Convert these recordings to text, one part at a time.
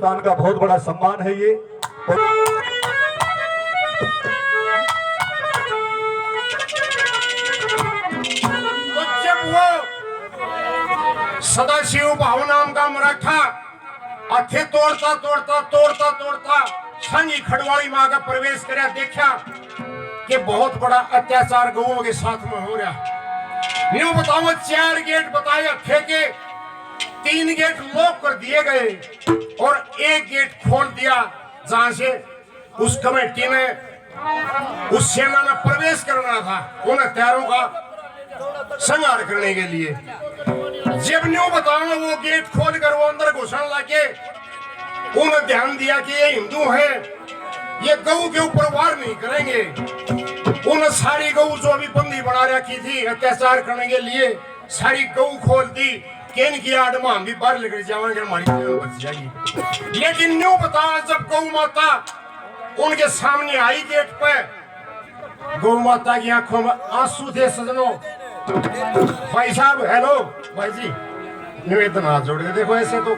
हिंदुस्तान का बहुत बड़ा सम्मान है ये। तो जब वो सदाशिव भाव नाम का मराठा अथे तोड़ता तोड़ता तोड़ता तोड़ता संगी खड़वाली माँ का प्रवेश कर देखा कि बहुत बड़ा अत्याचार गौओं के साथ में हो रहा। न्यू बताओ 4 गेट बताए थे के 3 गेट लॉक कर दिए गए और 1 गेट खोल दिया जहां से उस कमेटी ने उस सेना में प्रवेश करना था उन हत्यारों का संहार करने के लिए। जब न्यू बताओ वो गेट खोल कर वो अंदर घुसने लगे उन्होंने ध्यान दिया कि ये हिंदू है ये गऊ के ऊपर वार नहीं करेंगे। उन सारी गऊ जो अभी बंदी बना रखी थी अत्याचार करने के लिए सारी गऊ खोल दी कि इनकी आड़ में हम भी बाहर लेकर जाएंगे हमारी जान बच जाएगी। लेकिन न्यू बता जब गौ माता उनके सामने आई गेट पे गौ माता की आंखों में आंसू थे। सजनों भाई साहब हेलो भाई जी निवेदन हाथ जोड़ के देखो ऐसे तो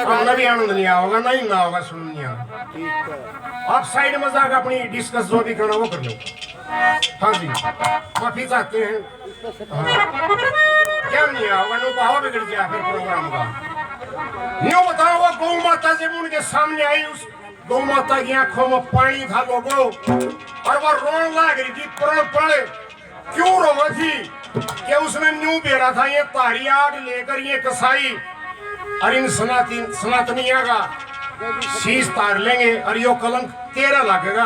अपना भी आनंद नहीं होगा नहीं ना होगा सुन नहीं आएगा। आप साइड में जाकर अपनी डिस्कस जो भी करना वो कर लो। हाँ जी माफी चाहते हैं। हाँ। क्या नहीं होगा नो भाव बिगड़ गया फिर प्रोग्राम का। न्यू बताओ वो गौ माता जब उनके सामने आई उस गौ माता की आंखों में पानी था लोगों और वो रोने लग रही थी पड़े क्यों रो थी कि उसने न्यू बेरा था ये तारी आग लेकर ये कसाई और इन सनातनिया का शीश तार लेंगे और यो कलंक तेरा लगेगा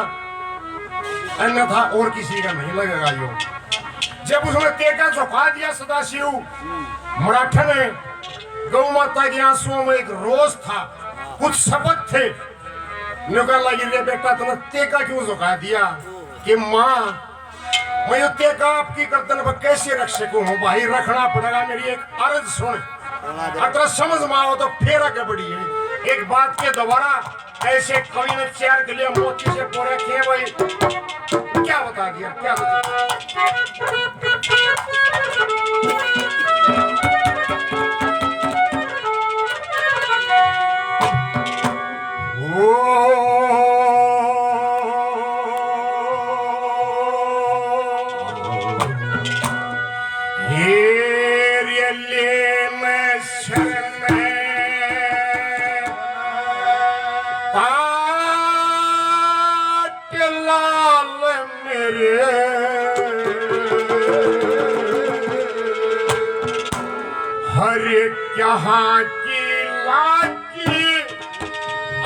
अन्यथा और किसी का नहीं लगेगा। यो जब उसने तेका झुका दिया सदाशिव मराठा ने गौ माता के आंसुओं में एक रोज था कुछ शब्द थे निकल लगी रे बेटा तुमने तेका क्यों झुका दिया कि माँ मैं यो तेका आपकी गर्दन पर कैसे रख सकूं हूँ भाई रखना पड़ेगा मेरी एक अर्ज सुन अगर समझ में आओ तो फिर आगे बढ़ी है। एक बात के दोबारा ऐसे कवि ने 4 के लिए मोती से पोरे किए भाई क्या बता दिया क्या यहाँ की लागी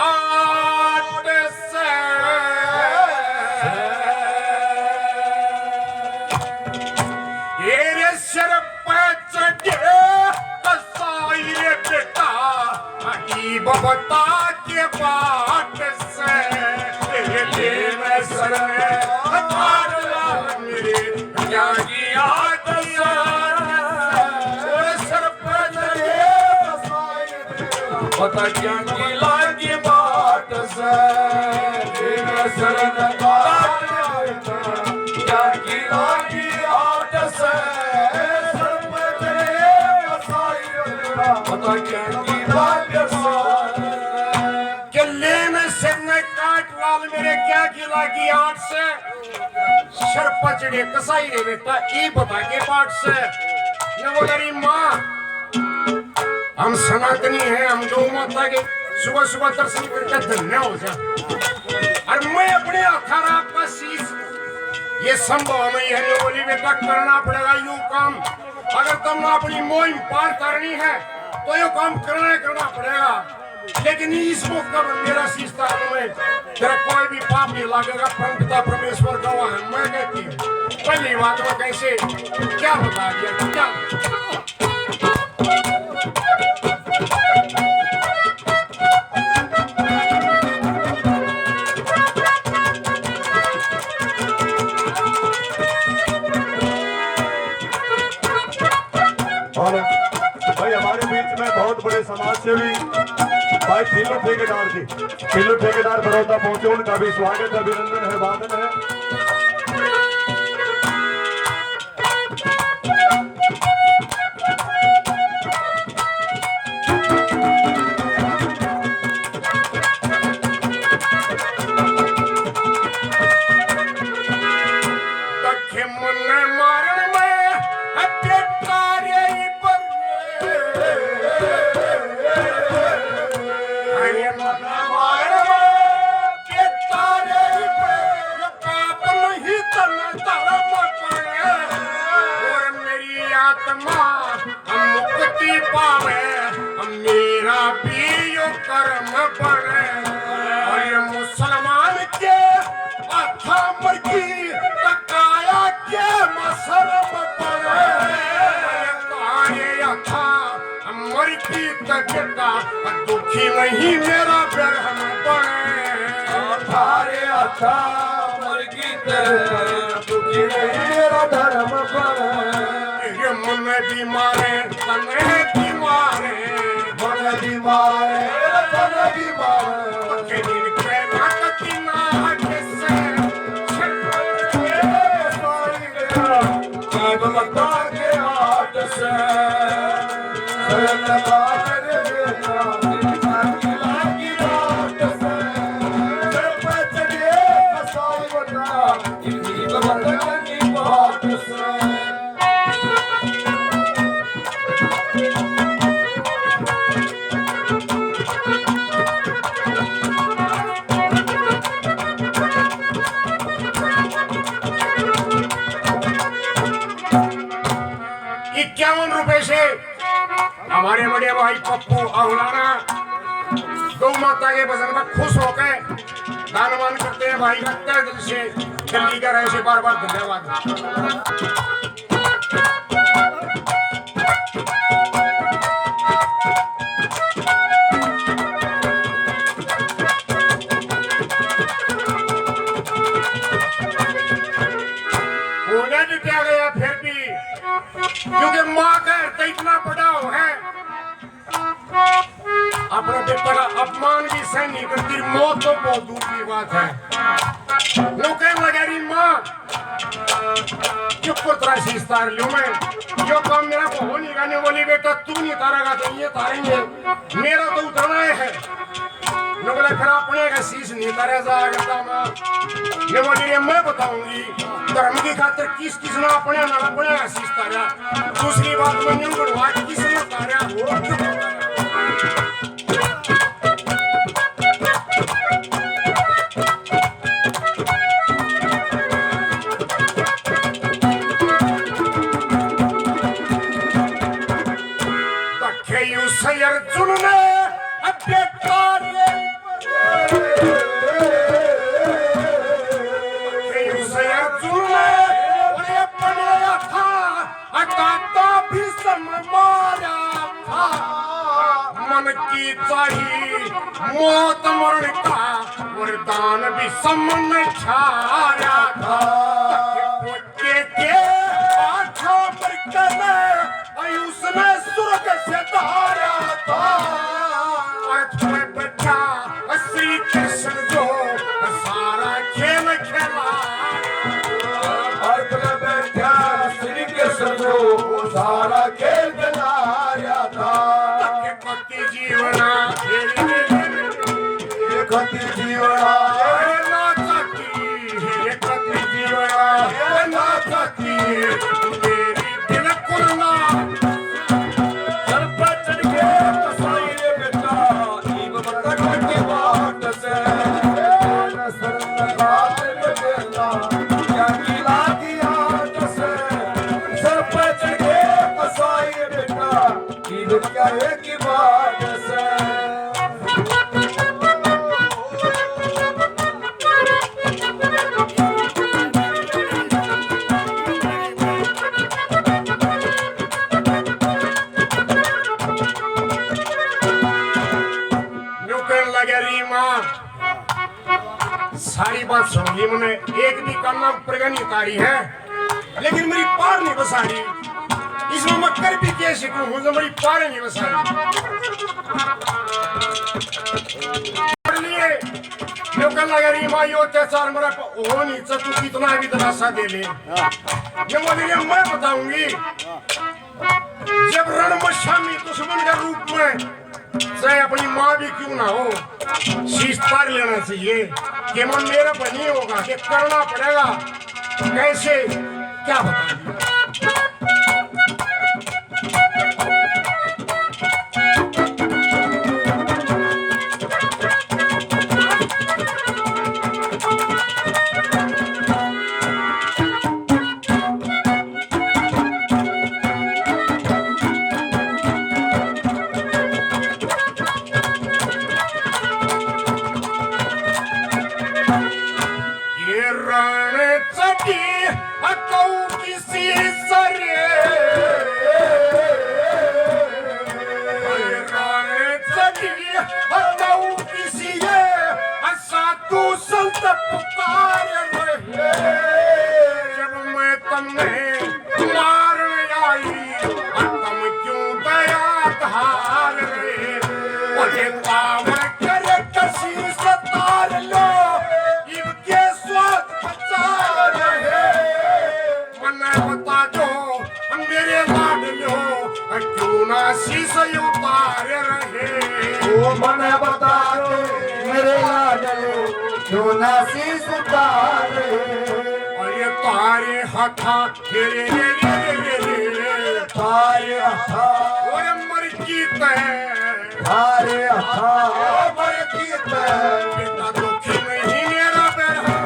आट से ये सिर पे चढ़े कसाई रे बेटा आई बबता के बाट से ले मैं सर थार लाल मेरे जागी आट पता क्या की लागी बाट से शरण क्या की लागी आट से पता क्या की लागी किले में सिर ने काट लाल मेरे क्या की लागी आट से सर पचड़े कसाई रे बेटा ई बता के बाट से ये वो तेरी माँ हम सनातनी हैं हम गौ माता के सुबह सुबह दर्शन करके धन्य हो जाए और मैं अपने अखाड़ा आपका शीश ये संभव नहीं है बोली बेटा करना पड़ेगा यू काम अगर तुमने अपनी मुहिम पार करनी है तो ये काम करना पड़ेगा। लेकिन इस मौके पर मेरा शीश में तेरा कोई भी पाप नहीं लगेगा परमपिता परमेश्वर गवाह है। मैं कहती हूँ पहली बात में कैसे क्या बता दिया क्या भाई हमारे बीच में बहुत बड़े समाज सेवी भाई तीनों ठेकेदार बड़ौदा पहुंचे उनका भी स्वागत है अभिनंदन है वादन है। धर्म बने अरे मुसलमान के अथा मर्गी तकाया के मसरम बने तारे अथा मर्गी तकता दुखी नहीं मेरा ब्रह्म बने थारे अथा मर्गी दुखी नहीं मेरा धर्म बने मन बीमारे तने बीमारे मन बीमारे तन बीमारे दिन के नाकती नाक से जीव मता के हाथ से शरण बात रे बेटा अकेला की बात से सर पे चढ़े कसाई बता जीव मता की बात से ₹51 से हमारे बड़े भाई पप्पू अहुलाना गौ माता के भजन में खुश होकर दानवान करते हैं भाई का तहे दिल से दिल्ली का रहे से बार बार धन्यवाद होने भी क्या गया फिर भी क्योंकि माँ का तो इतना बड़ा है अपने बेटा का अपमान भी सहन नहीं करती मौत तो बहुत दूर की बात है लोग कहने लगे री माँ चुप को तरह शीश तार लूं मैं जो काम मेरा को हो नहीं करने वाली बेटा तू नहीं तारेगा तो ये तारेंगे मेरा तो उतरना है लोग फिर अपने का शीश नहीं तारे जाएगा माँ ये बोली मैं बताऊंगी धर्म की खातिर किस किस ने अपने ना अपने का शीश तारा दूसरी बात में न्यू बढ़वा किसने तारा वो अर्जुन ने अपने कार्य अर्जुन ने अपने था अकाता भी मारा था मन की चाहिए मौत मरण का वरदान भी समन छाया था के आठा पर कने उसने स्वर्ग से धारा था में बच्चा श्री कृष्ण जो सारा खेल खेला बैठा श्री कृष्ण जो सारा खेल खिलाया था पति जीवना खती जीवना नाचती पति जीवना नाचती मेरी बिल्कुल ना क्या है की बात से सारी बात समझी मैंने एक भी करना प्रगनी तारी है लेकिन मेरी पार नहीं बसारी इसमें मैं कर भी कैसे कहूँ मेरी पार नहीं बसारी लोग लगा रही माँ यो अत्याचार मेरा हो नहीं तू कितना भी दिलासा दे ले ये बोली मैं बताऊंगी जब रण में शामी दुश्मन के रूप में चाहे अपनी माँ भी क्यों ना हो शीश पार लेना चाहिए कि मन मेरा पर नहीं होगा कि करना पड़ेगा कैसे क्या बताइए रे और ये तारे हाथा रे रे रे रे रे तारे हथा और मर्जी तय तारे हथा मरती ते बेटा दुखी नहीं मेरा बेटा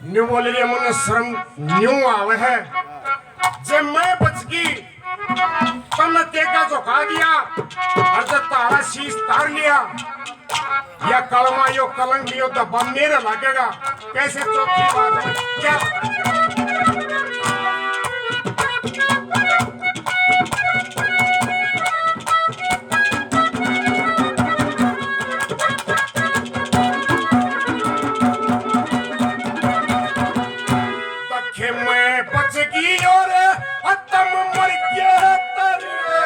न्यू बोले रे मन शर्म न्यू आवे है जब मैं बच गई तब मैं तेगा झुका दिया और जब तारा शीश तार लिया या कलमा यो कलंक यो दबा मेरे लगेगा कैसे चौथी बात है क्या तखे मैं बच गई और तुम मर गए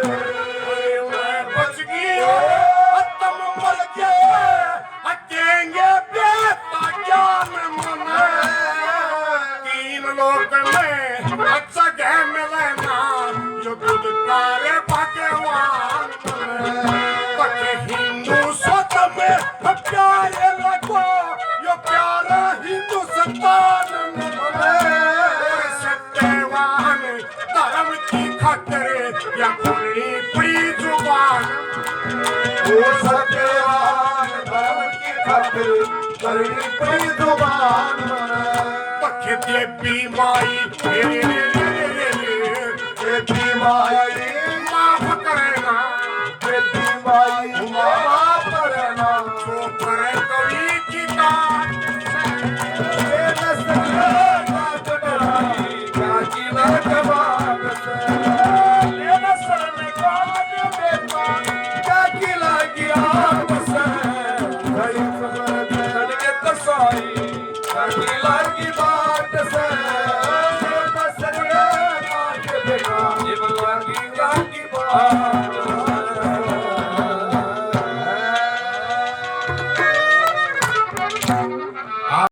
मैं बच गई और तुम मर गए अकेंगे बेटा ज्ञान मन तीन लोग में अच्छा गह मिलना जो दूध तारे भगवान तके हिंदू सोच में प्यारे लगो यो प्यारा हिंदुस्तान सत्यवान धर्म की खातिर या बोलनी पड़ी जुबान ओ सत्यवान धर्म की खातिर करनी पड़ी जुबान तखे देवी माई देवी माई माफ करना देवी माई माफ करना जो करे कवि की दान ये नस्ल काट डराई जागी लाजवाब से ये नस्ल में काट बेटा जागी लागी आग से गई खबर धड़ के कसाई जागी लागी बात से ये नस्ल में काट बेटा जागी लागी बात